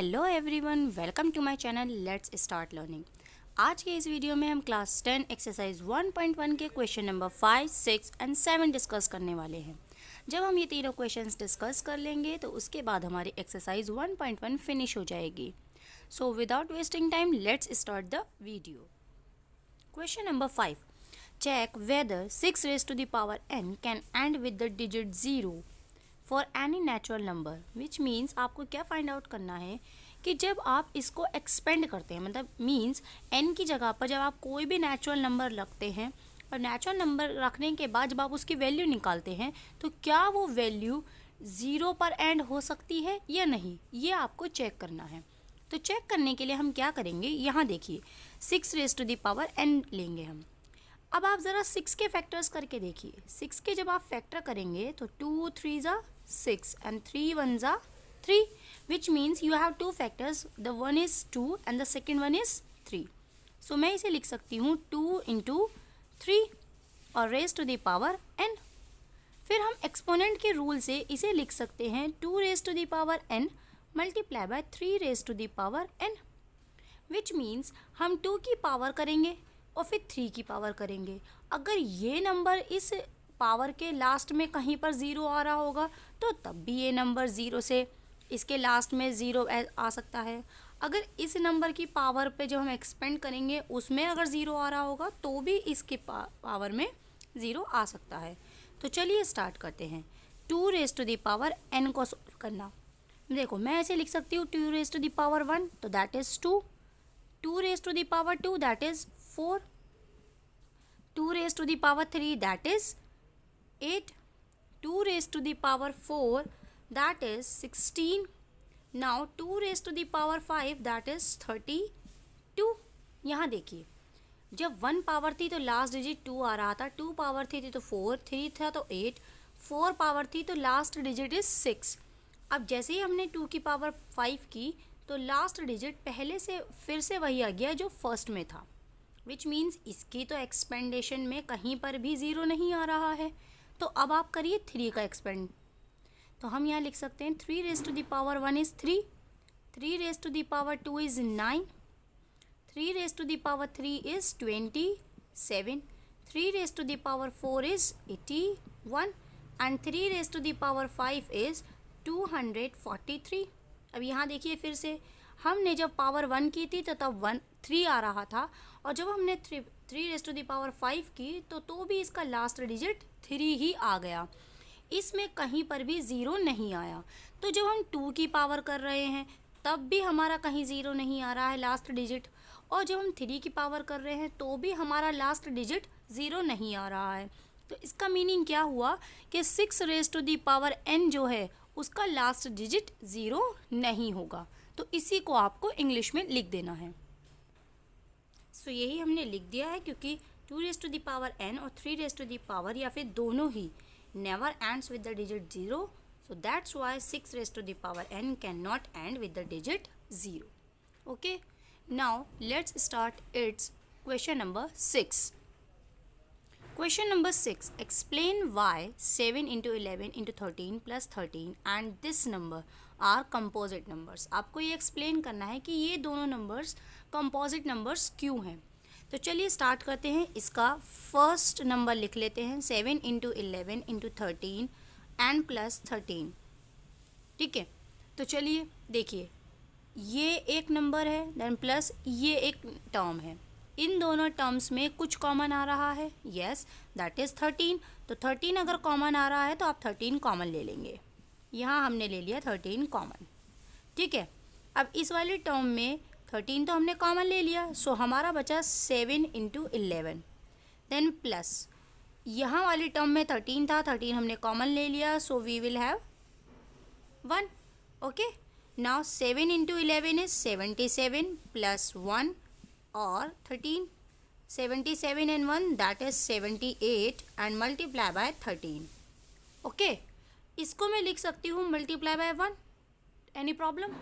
Hello everyone, welcome to my channel let's start learning. आज के इस वीडियो में हम क्लास 10 एक्सरसाइज 1.1 के क्वेश्चन नंबर 5, 6 एंड 7 डिस्कस करने वाले हैं। जब हम ये तीनों क्वेश्चंस डिस्कस कर लेंगे तो उसके बाद हमारी एक्सरसाइज 1.1 फिनिश हो जाएगी। So without wasting time let's start the video. Question number 5, check whether 6 raised to the power n can end with the digit 0 for any natural number, which means आपको क्या फाइंड आउट करना है कि जब आप इसको एक्सपेंड करते हैं, मतलब मीन्स n की जगह पर जब आप कोई भी नेचुरल नंबर रखते हैं और नेचुरल नंबर रखने के बाद जब आप उसकी वैल्यू निकालते हैं तो क्या वो वैल्यू 0 पर एंड हो सकती है या नहीं, ये आपको चेक करना है। तो चेक करने के लिए हम क्या करेंगे, यहाँ देखिए 6 raised to the power n लेंगे हम। अब आप ज़रा 6 के फैक्टर्स करके देखिए। 6 के जब आप फैक्टर करेंगे तो 2 3 ज़ा 6 and 3 1 ज़ा 3, which means you have two factors, the one is 2 and the second one is 3. So मैं इसे लिख सकती हूँ 2 into 3 और raised to the power n। फिर हम एक्सपोनेंट के रूल से इसे लिख सकते हैं 2 raised to the power n multiply by 3 raised to the power n, which means हम 2 की पावर करेंगे और फिर 3 की पावर करेंगे। अगर ये नंबर इस पावर के लास्ट में कहीं पर 0 आ रहा होगा तो तब भी ये नंबर 0 से इसके लास्ट में 0 आ सकता है। अगर इस नंबर की पावर पे जो हम एक्सपेंड करेंगे उसमें अगर 0 आ रहा होगा तो भी इसके पावर में 0 आ सकता है। तो चलिए स्टार्ट करते हैं। 2 raised to the power n को सॉल्व करना। देखो मैं ऐसे लिख सकती हूँ 2 raised to the power 1 तो that is 2, 2 raised to the power 2 that is 4, 2 raised to the power 3 that is 8, 2 raised to the power 4 that is 16, now 2 raised to the power 5 that is 32। यहाँ देखिए जब 1 power थी तो last digit 2 आ रहा था, 2 power थी तो 4, 3 था तो 8, 4 पावर थी तो लास्ट डिजिट इज 6। अब जैसे ही हमने 2 की पावर 5 की तो लास्ट डिजिट पहले से फिर से वही आ गया जो फर्स्ट में था, विच मीन्स इसकी तो एक्सपेंडेशन में कहीं पर भी 0 नहीं आ रहा है। तो अब आप करिए 3 का एक्सपेंड। तो हम यहाँ लिख सकते हैं 3 raised to the power 1 is 3, 3 raised to the power 2 is 9, 3 raised to the power 3 is 27, 3 raised to the power 4 is 81 and 3 raised to the power 5 is 243। अब यहाँ देखिए फिर से हमने जब पावर 1 की थी तो तब 3 आ रहा था और जब हमने 3 raised to the power 5 की तो भी इसका लास्ट डिजिट 3 ही आ गया, इसमें कहीं पर भी 0 नहीं आया। तो जब हम 2 की पावर कर रहे हैं तब भी हमारा कहीं 0 नहीं आ रहा है लास्ट डिजिट, और जब हम 3 की पावर कर रहे हैं तो भी हमारा लास्ट डिजिट 0 नहीं आ रहा है। तो इसका मीनिंग क्या हुआ कि 6 raised to the power n जो है उसका लास्ट डिजिट 0 नहीं होगा। तो इसी को आपको इंग्लिश में लिख देना है। सो यही हमने लिख दिया है क्योंकि 2 raised to the power n और 3 raised to the power या फिर दोनों ही never ends with the digit 0, so that's why 6 raised to the power n cannot end with the digit 0. Okay, now let's start its question number 6. Question number 6, explain why 7 into 11 into 13 plus 13 and this number are composite numbers। आपको ये explain करना है कि ये दोनों numbers composite numbers क्यों हैं। तो चलिए स्टार्ट करते हैं। इसका फर्स्ट नंबर लिख लेते हैं 7 into 11 into 13 and plus 13। ठीक है, तो चलिए देखिए ये एक नंबर है देन प्लस ये एक टर्म है, इन दोनों टर्म्स में कुछ कॉमन आ रहा है, यस दैट इज़ 13। तो 13 अगर कॉमन आ रहा है तो आप 13 कॉमन ले लेंगे। यहाँ हमने ले लिया 13 कॉमन। ठीक है, अब इस वाले टर्म में 13 तो हमने कॉमन ले लिया, सो हमारा बचा 7 into 11 देन प्लस यहाँ वाली टर्म में 13 था, 13 हमने कॉमन ले लिया, so we will have 1। Okay, now 7 into 11 is 77 plus 1 और 13, 77 and 1 that is 78 and multiply by 13। Okay, इसको मैं लिख सकती हूँ मल्टीप्लाई बाय 1। Any problem?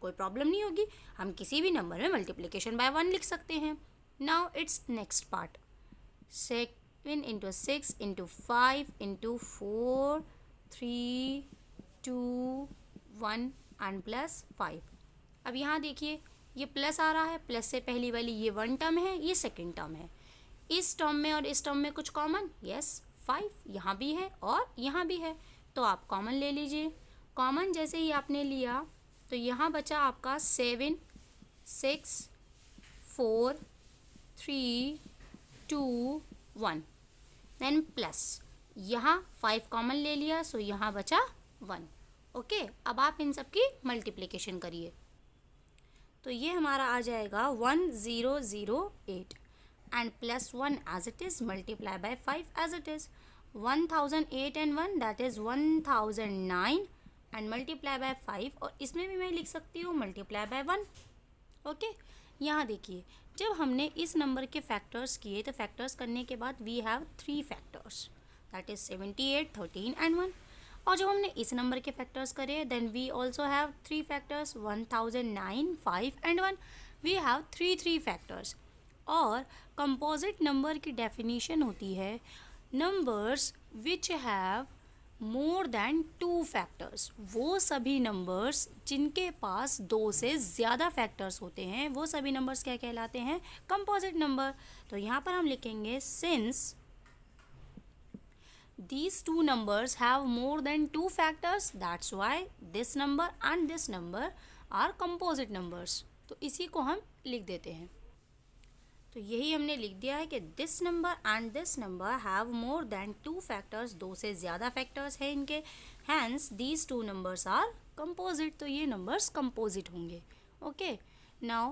कोई प्रॉब्लम नहीं होगी, हम किसी भी नंबर में मल्टीप्लिकेशन बाय 1 लिख सकते हैं। Now it's next part 7 into 6 into 5 into 4 3 2 1 and plus 5। अब यहाँ देखिए ये प्लस आ रहा है, प्लस से पहली वाली ये 1 टर्म है, ये सेकेंड टर्म है। इस टर्म में और इस टर्म में कुछ कॉमन, यस 5 यहाँ भी है और यहाँ भी है, तो आप कॉमन ले लीजिए। कॉमन जैसे ही आपने लिया तो यहाँ बचा आपका 7 6 4 3 2 1, देन प्लस यहाँ 5 कॉमन ले लिया, सो यहाँ बचा 1। ओके, अब आप इन सब की मल्टीप्लिकेशन करिए, तो ये हमारा आ जाएगा 1008 and plus 1 as it is multiply by 5 as it is. 1008 and 1 that is 1009 and multiply by 5, और इसमें भी मैं लिख सकती हूँ मल्टीप्लाई बाय 1। ओके, यहाँ देखिए जब हमने इस नंबर के फैक्टर्स किए तो फैक्टर्स करने के बाद we have 3 factors that is 78 13 and 1, और जब हमने इस नंबर के फैक्टर्स करे then we also have 3 factors 1009 5 and 1, we have 3 factors. और कंपोजिट नंबर की डेफिनेशन होती है numbers which have more than 2 factors, वो सभी नंबर्स जिनके पास 2 से ज़्यादा फैक्टर्स होते हैं वो सभी नंबर्स क्या कहलाते हैं, कंपोजिट नंबर। तो यहाँ पर हम लिखेंगे since these two numbers have more than 2 factors, that's why this number and this number are composite numbers। तो इसी को हम लिख देते हैं, तो यही हमने लिख दिया है कि this number and this number have more than 2 factors, 2 से ज़्यादा फैक्टर्स हैं इनके, hence these two numbers are composite, तो ये numbers composite होंगे। Okay, now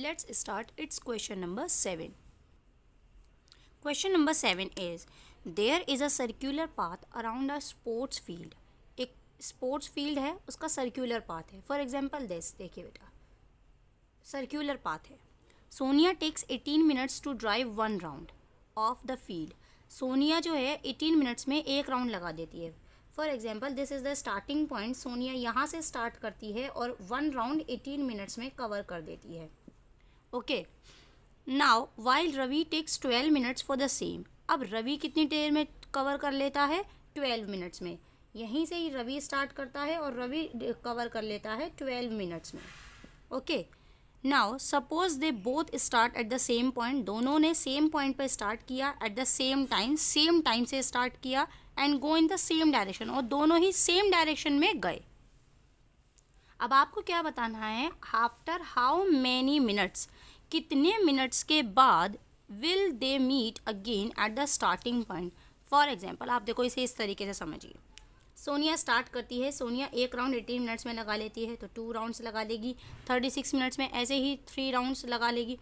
let's start its question number 7। Question number 7 is there is a circular path around a sports field। एक sports field है, उसका सर्क्यूलर पाथ है। For example this, देखिए बेटा circular path है। Sonia takes 18 minutes to drive 1 round of the field. Sonia जो है 18 minutes में एक राउंड लगा देती है। For example this is the starting point, Sonia यहाँ से स्टार्ट करती है और 1 राउंड 18 मिनट्स में कवर कर देती है। Okay, now while Ravi takes 12 minutes for the same. अब रवि कितनी देर में कवर कर लेता है, 12 मिनट्स में। यहीं से ही रवि स्टार्ट करता है और रवि कवर कर लेता है 12 मिनट्स में। Okay, now suppose they both start at the same point, दोनों ने सेम पॉइंट पर स्टार्ट किया एट द सेम टाइम से स्टार्ट किया and go in the same direction, और दोनों ही सेम डायरेक्शन में गए। अब आपको क्या बताना है, आफ्टर हाउ मैनी मिनट्स, कितने मिनट्स के बाद will they meet again at the starting point. For example आप देखो इसे इस तरीके से समझिए, सोनिया स्टार्ट करती है, सोनिया एक राउंड 18 मिनट्स में लगा लेती है तो 2 राउंड्स लगा लेगी, 36 मिनट्स में ऐसे ही 3 राउंड्स लगा लेगी।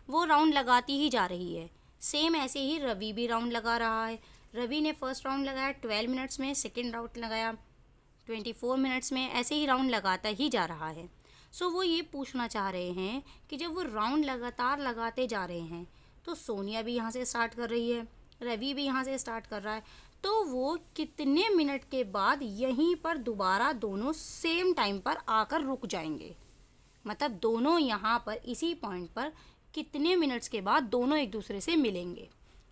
वो राउंड लगाती ही जा रही है। सेम ऐसे ही रवि भी राउंड लगा रहा है। रवि ने फर्स्ट राउंड लगाया 12 मिनट्स में, सेकेंड राउंड लगाया 24 मिनट्स में, ऐसे ही राउंड लगाता ही जा रहा है। सो वो ये पूछना चाह रहे हैं कि जब वो राउंड लगातार लगाते जा रहे हैं तो सोनिया भी यहाँ से स्टार्ट कर रही है, रवि भी यहाँ से स्टार्ट कर रहा है, तो वो कितने मिनट के बाद यहीं पर दोबारा दोनों सेम टाइम पर आकर रुक जाएंगे। मतलब दोनों यहाँ पर इसी पॉइंट पर कितने मिनट्स के बाद दोनों एक दूसरे से मिलेंगे।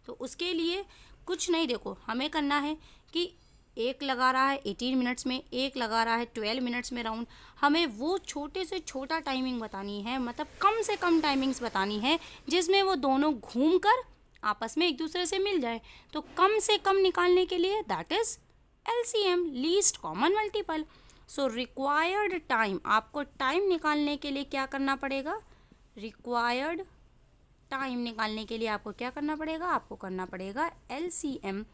तो उसके लिए कुछ नहीं, देखो हमें करना है कि एक लगा रहा है 18 मिनट्स में, एक लगा रहा है 12 मिनट्स में राउंड। हमें वो छोटे से छोटा टाइमिंग बतानी है, मतलब कम से कम टाइमिंग्स बतानी है जिसमें वो दोनों घूमकर आपस में एक दूसरे से मिल जाए। तो कम से कम निकालने के लिए that is LCM, least common multiple. So required time, आपको टाइम निकालने के लिए क्या करना पड़ेगा, रिक्वायर्ड टाइम निकालने के लिए आपको क्या करना पड़ेगा, आपको करना पड़ेगा LCM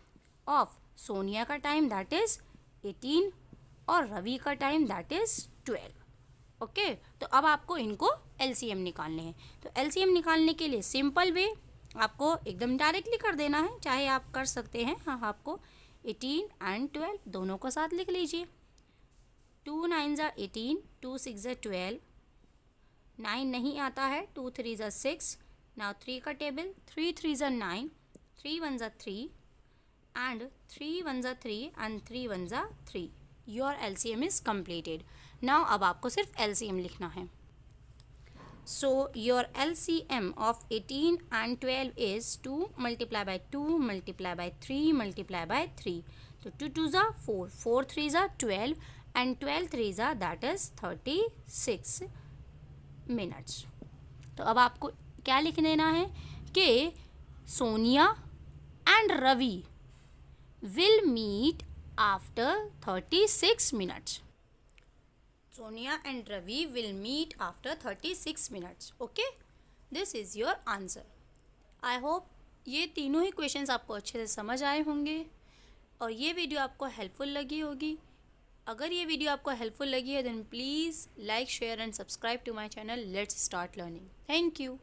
ऑफ सोनिया का टाइम दैट इज़ 18 और रवि का टाइम दैट इज़ 12। ओके, तो अब आपको इनको LCM निकालने हैं। तो LCM निकालने के लिए सिंपल वे, आपको एकदम डायरेक्टली कर देना है, चाहे आप कर सकते हैं। हाँ, आपको 18 एंड 12 दोनों को साथ लिख लीजिए। 2 9 ज़ा 18, 2 6 ज़ा 12, 9 नहीं आता है, 2 3 ज़ा 6, नाउ 3 का टेबल, 3 3 ज़ा 9, 3 1 ज़ा 3 and 3 1 ज़ा 3 and 3 1 ज़ा 3। Your LCM is completed। Now अब आपको सिर्फ LCM लिखना है। So your LCM of 18 and 12 is 2 multiply by 2 multiply by 3 multiply by 3. So 2 2 ज़ा 4, 4 3 ज़ा 12 and 12 3 ज़ा that is 36 मिनट्स। तो अब आपको क्या लिख देना है कि Sonia and Ravi will meet after 36 minutes. Sonia and Ravi will meet after 36 minutes. Okay, this is your answer. I hope ये तीनों ही क्वेश्चंस आपको अच्छे से समझ आए होंगे और ये वीडियो आपको हेल्पफुल लगी होगी। अगर ये वीडियो आपको हेल्पफुल लगी है then please like, share and subscribe to my channel let's start learning. Thank you.